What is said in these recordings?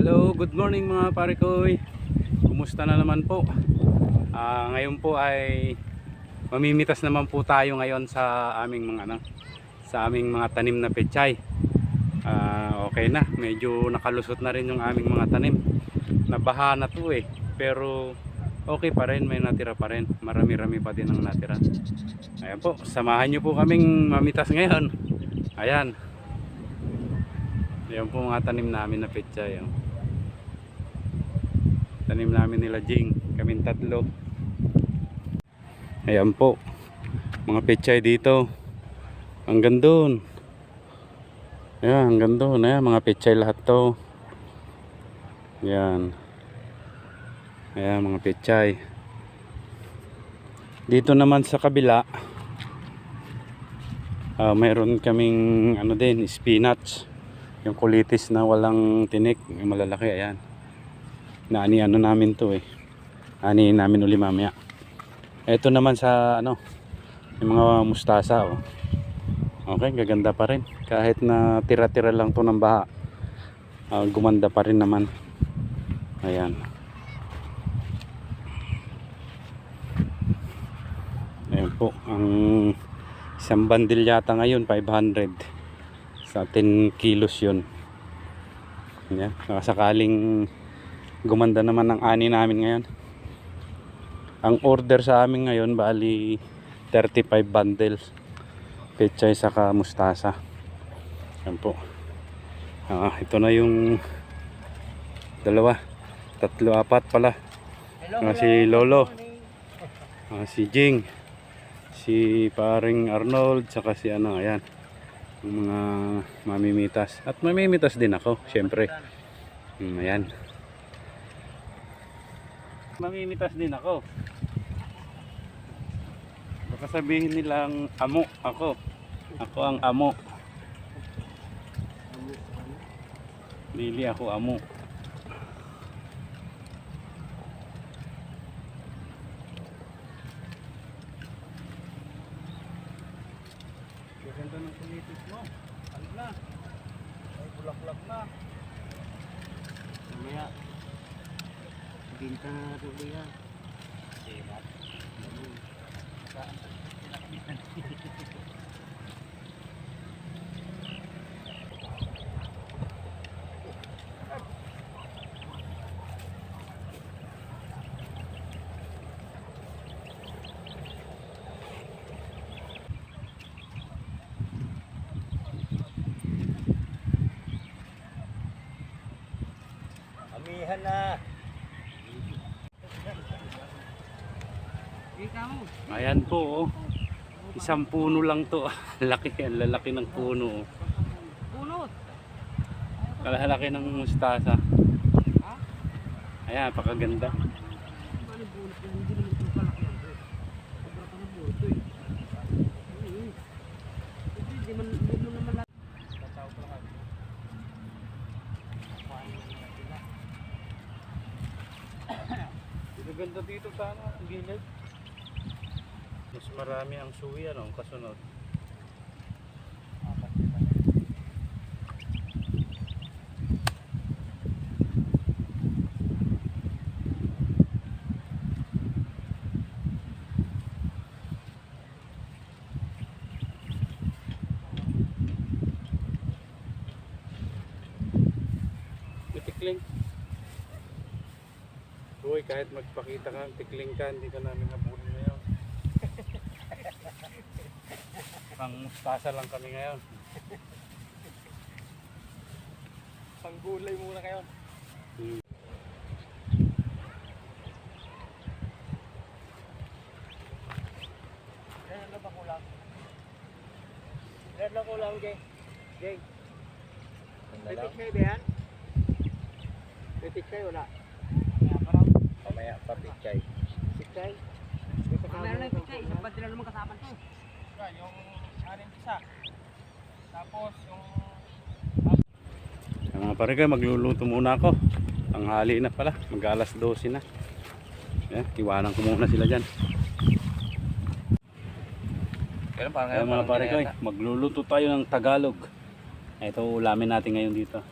Hello, good morning mga pare koy. Kumusta na naman po? Ngayon po ay mamimitas naman po tayo ngayon sa aming mga tanim na pechay. Okay na, medyo nakalusot na rin yung aming mga tanim. Nabaha na to pero okay pa rin, may natira pa rin. Marami-rami pa din ang natira. Ayan po, samahan nyo po kaming mamitas ngayon. Ayan. Ayan po mga tanim namin na pechay. Tanim namin nila Jing, kaming tatlo. Ayan po, mga pechay dito. Hanggang doon. Ayan, hanggang doon. Ayan, mga pechay lahat to. Ayan. Ayan, mga pechay. Dito naman sa kabila, mayroon kaming din, spinach. Yung kulitis na walang tinik, yung malalaki. Ayan. Naani namin to ani namin uli mamaya. Ito naman sa yung mga mustasa okay, gaganda pa rin kahit na tira-tira lang to ng baha. Gumanda pa rin naman. Ayan. Ayan po, ang isang bandil yata ngayon 500 sa 10 kilos yun. Ayan, sakaling gumanda naman ang ani namin ngayon. Ang order sa amin ngayon bali 35 bundles pechay saka mustasa. Yan po. Ito na yung dalawa, tatlo, apat pala. Si Lolo, si Jing, si paring Arnold, saka si ayan, yung mga mamimitas. At mamimitas din ako, syempre. Ayan. Mamimitas din ako. Baka sabihin nilang amo ako. Ako ang amo. Lili ako amo. Ganda ng kulitis mo. Ano na? Ay bulak-bulak na. Mamaya binta na natin yan. Silat. Amihan na. Ayan po isang puno lang to. Laki, ang lalaki ng puno. Puno? Kalalaki ng mustasa. Ayan, pakaganda. Ganda dito sa gilid. Mas marami ang suwi kasunod. Tikling. Uy, kahit magpakita ka, tikling ka, hindi ka namin habulin ngayon. Pang mustasa lang kami ngayon. Pang gulay muna kayo. Ilan na ba kulang? Ilan na kulang, Jay? Jay? Pitik kayo ba yan? Pitik kayo wala? Mamaya pa pichay. Pichay? Meron na yung pichay, isang bandila naman kasama to. Yung aring isa. Tapos yung mga pare kayo, magluluto muna ako. Tanghali na pala, mag-alas 12 na. Iwanan ko muna sila dyan. Kaya mga pare kayo, magluluto tayo ng Tagalog. Ito ulamin natin ngayon dito.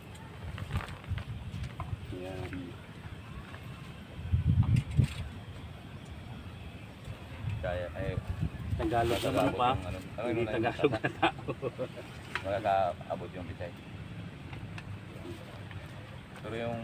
Bisaya. Ay, Tagalog naman pa. Hindi Tagalog na tao. Makakaabot yung Bisaya. Pero yung...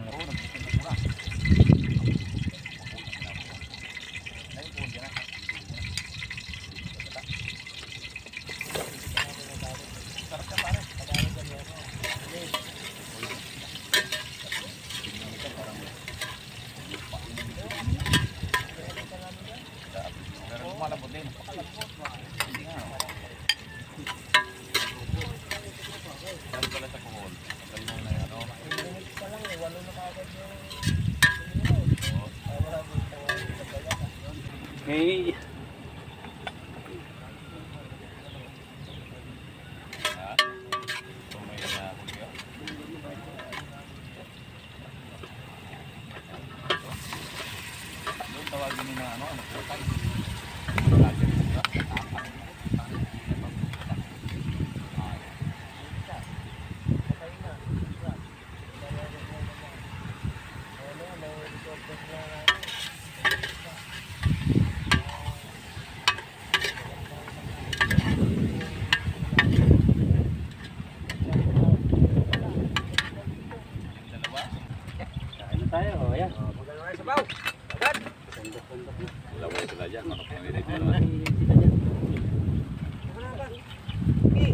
Malambot din. Hindi nga. Dahil pala sa kuhol. Dahil mo na yan, pa lang eh, 8 na kagad yung Okay. ha? Kung may kulyo. Doon tawagin nyo na putay. Kain na tayo. Ayan. magano kayo sa baw. Agad. Laway sila dyan. Makapangirit mo Ay, naman. sila dyan. Ano ba? Okay.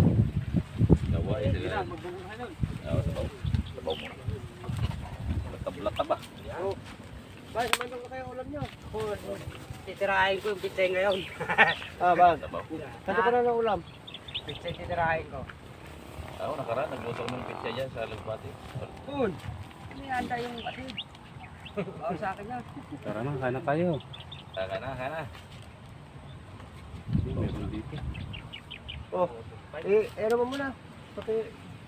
Laway sila. Magbunga nun. Sabaw. Sabaw mo. Latab-latab ba? Oh. Ba, samantang ko kayo ulam nyo. Ako, titirahin ko yung pitsay ngayon. Ba? Sabaw. Kasi ko na ng ulam. Pitsay titirahin ko. Ako nakaraan. Naglusok ng pizza dyan sa Lagbati. Kun! Inianda yung asin. Bawal sa akin yan. Tara na, kain na tayo. Kaya na. Meron dito. Oh, ano mo muna. Pati,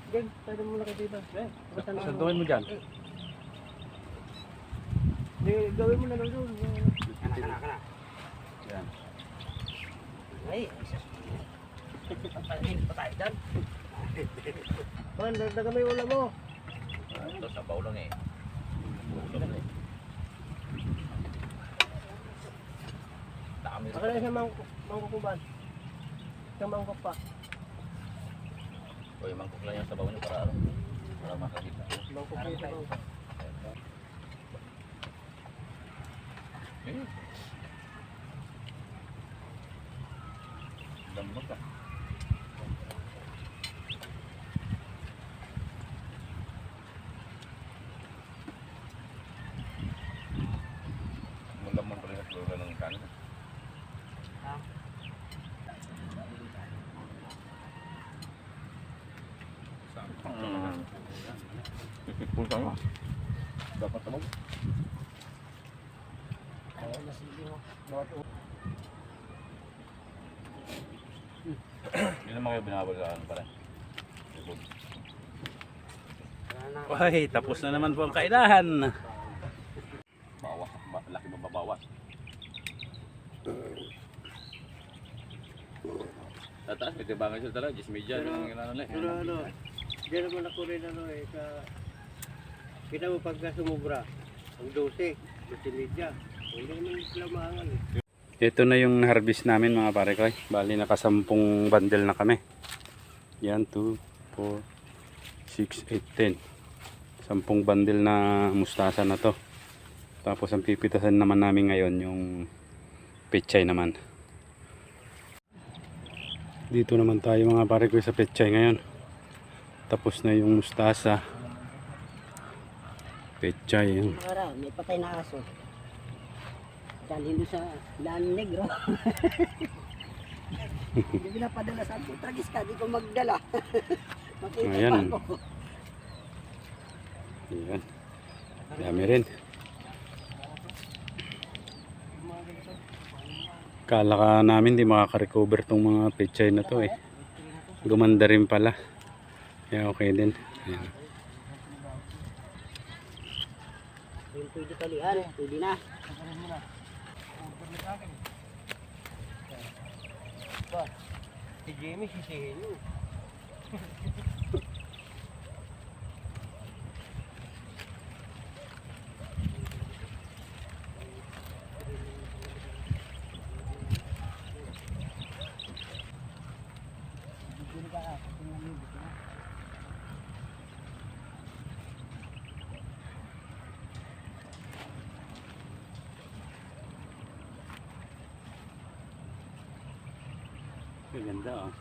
Geng, pwede mo muna kayo dito. Saduhin mo dyan. Gawin mo na lang doon. Kana. Yan. Ay, patayin pa tayo dyan. Man, dagdagan mo yung ulam mo. Ito sabaw lang eh. Ulam eh. Dami Baka na isang mangkukuban. Isang mangkok pa. Uy, mangkok lang yung sabaw nyo para makakita. Mangkok pa yung sabaw. Damot ka. Maglamang pa rin at lula ng kanin. Punta mo. Dapat mo. Ayaw na sige mo. Bawat ulam. Hindi naman kayo binabag sa ano pala. Okay, tapos na naman po ang kainan. Bawas. Laki ba babawas? Tataas, may tibangan siya talaga. 10 media. Pero diyan naman ako rin kita mo pagka sumubra, ang 12, 12 media. Hindi naman sila maangal eh. Ito na yung harvest namin mga pare ko. Bali nakasampung bundle na kami. Yan, 2, 4, 6, 8, 10. 10 bundle na mustasa na to. Tapos ang pipitasan naman namin ngayon yung pechay naman. Dito naman tayo mga pare ko sa pechay ngayon. Tapos na yung mustasa. Pechay yung Para, may patay na aso. Dalhin doon sa Lan Negro. Hindi pinapadala sa akin. Tragis ka, di ko magdala. Makita Ayan. pa ako. Ayan. Dami rin. Kala ka namin di makaka-recover tong mga pechay na to eh. Gumanda rin pala. Kaya okay din. Ayan. Yung pwede talian, pwede na. Si Jimmy, sisihin mo. Ang ganda oh.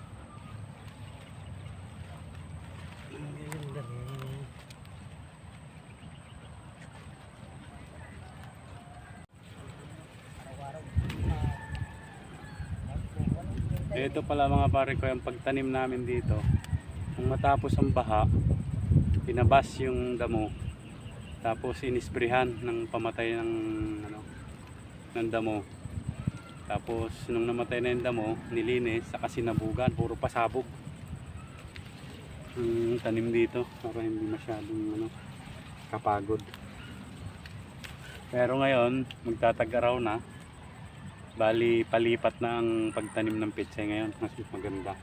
Ito pala mga pare ko yung pagtanim namin dito. Nung matapos ang baha, pinabas yung damo. Tapos inisprehan ng pamatay ng ng damo. Tapos nung namatay na yung damo, nilinis saka sinabugan, puro pasabog. Tanim dito para hindi masyadong kapagod. Pero ngayon, magtatag-araw na. Bali, palipat na ang pagtanim ng pechay ngayon. Mas maganda.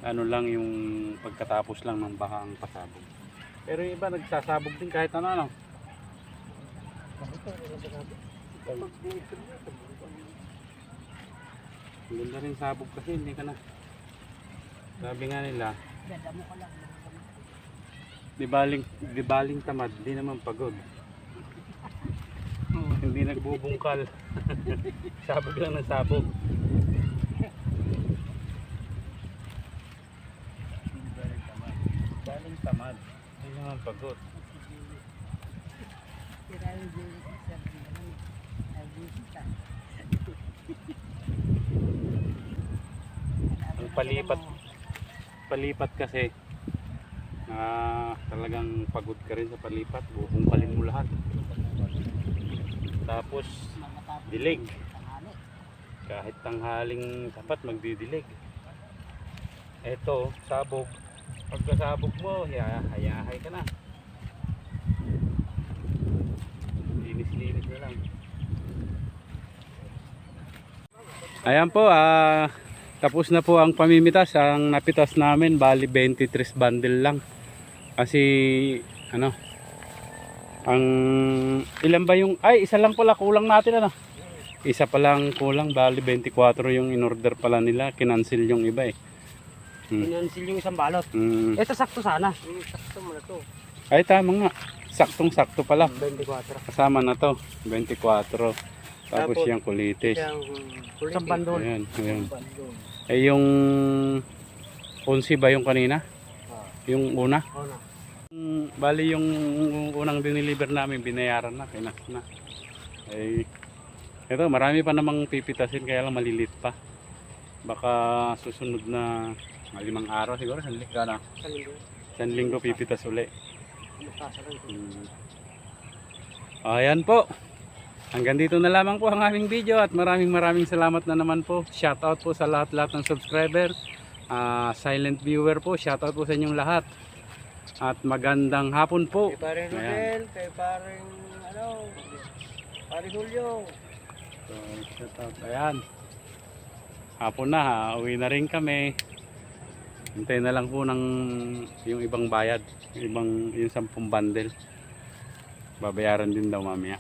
Ano lang yung pagkatapos lang ng baka ang pasabog. Pero yung iba nagsasabog din kahit ano. Ang ganda rin sabog kasi hindi ka na. Sabi nga nila, di baling tamad, di naman pagod. Hindi nagbubungkal. Sabog lang ng sabog. Baling tamad, di naman pagod. Ang palipat kasi talagang pagod ka rin sa palipat, bubungkalin mo lahat. Tapos dilig, kahit tanghaling tapat magdidilig. Eto sabog, pagkasabog mo hayahay ka na, linis na lang. Ayan po, tapos na po ang pamimitas. Ang napitas namin bali 23 bundle lang. Kasi ang ilan ba yung isa lang pala kulang natin isa pa lang kulang, bali 24 yung in-order pala nila, kinancel yung iba eh. Pinansil yung isang balot. Ito sakto sana. Sakto mo na to. Ay tama nga, saktong-sakto pala. 24. Kasama na to, 24. Tapos yung kulitis. Isang bandol. Ayan. Eh yung 11 ba yung kanina? Yung una? Bali yung unang diniliver namin, binayaran na, kinas na. Eh, ito marami pa namang pipitasin, kaya lang malilit pa. Baka susunod na 5 araw siguro, 1 linggo na. 1 linggo pipitas uli. Ayan po. Hanggang dito na lamang po ang aming video at maraming salamat na naman po. Shoutout po sa lahat ng subscriber. Silent viewer po, shoutout po sa inyong lahat. At magandang hapon po. Kay paring Rodel, kay paring paring Julio. So, shoutout. Ayan. Hapon na, uwi na rin kami. Hintayin na lang po ng yung ibang bayad, yung 10 bundle. Babayaran din daw mamaya.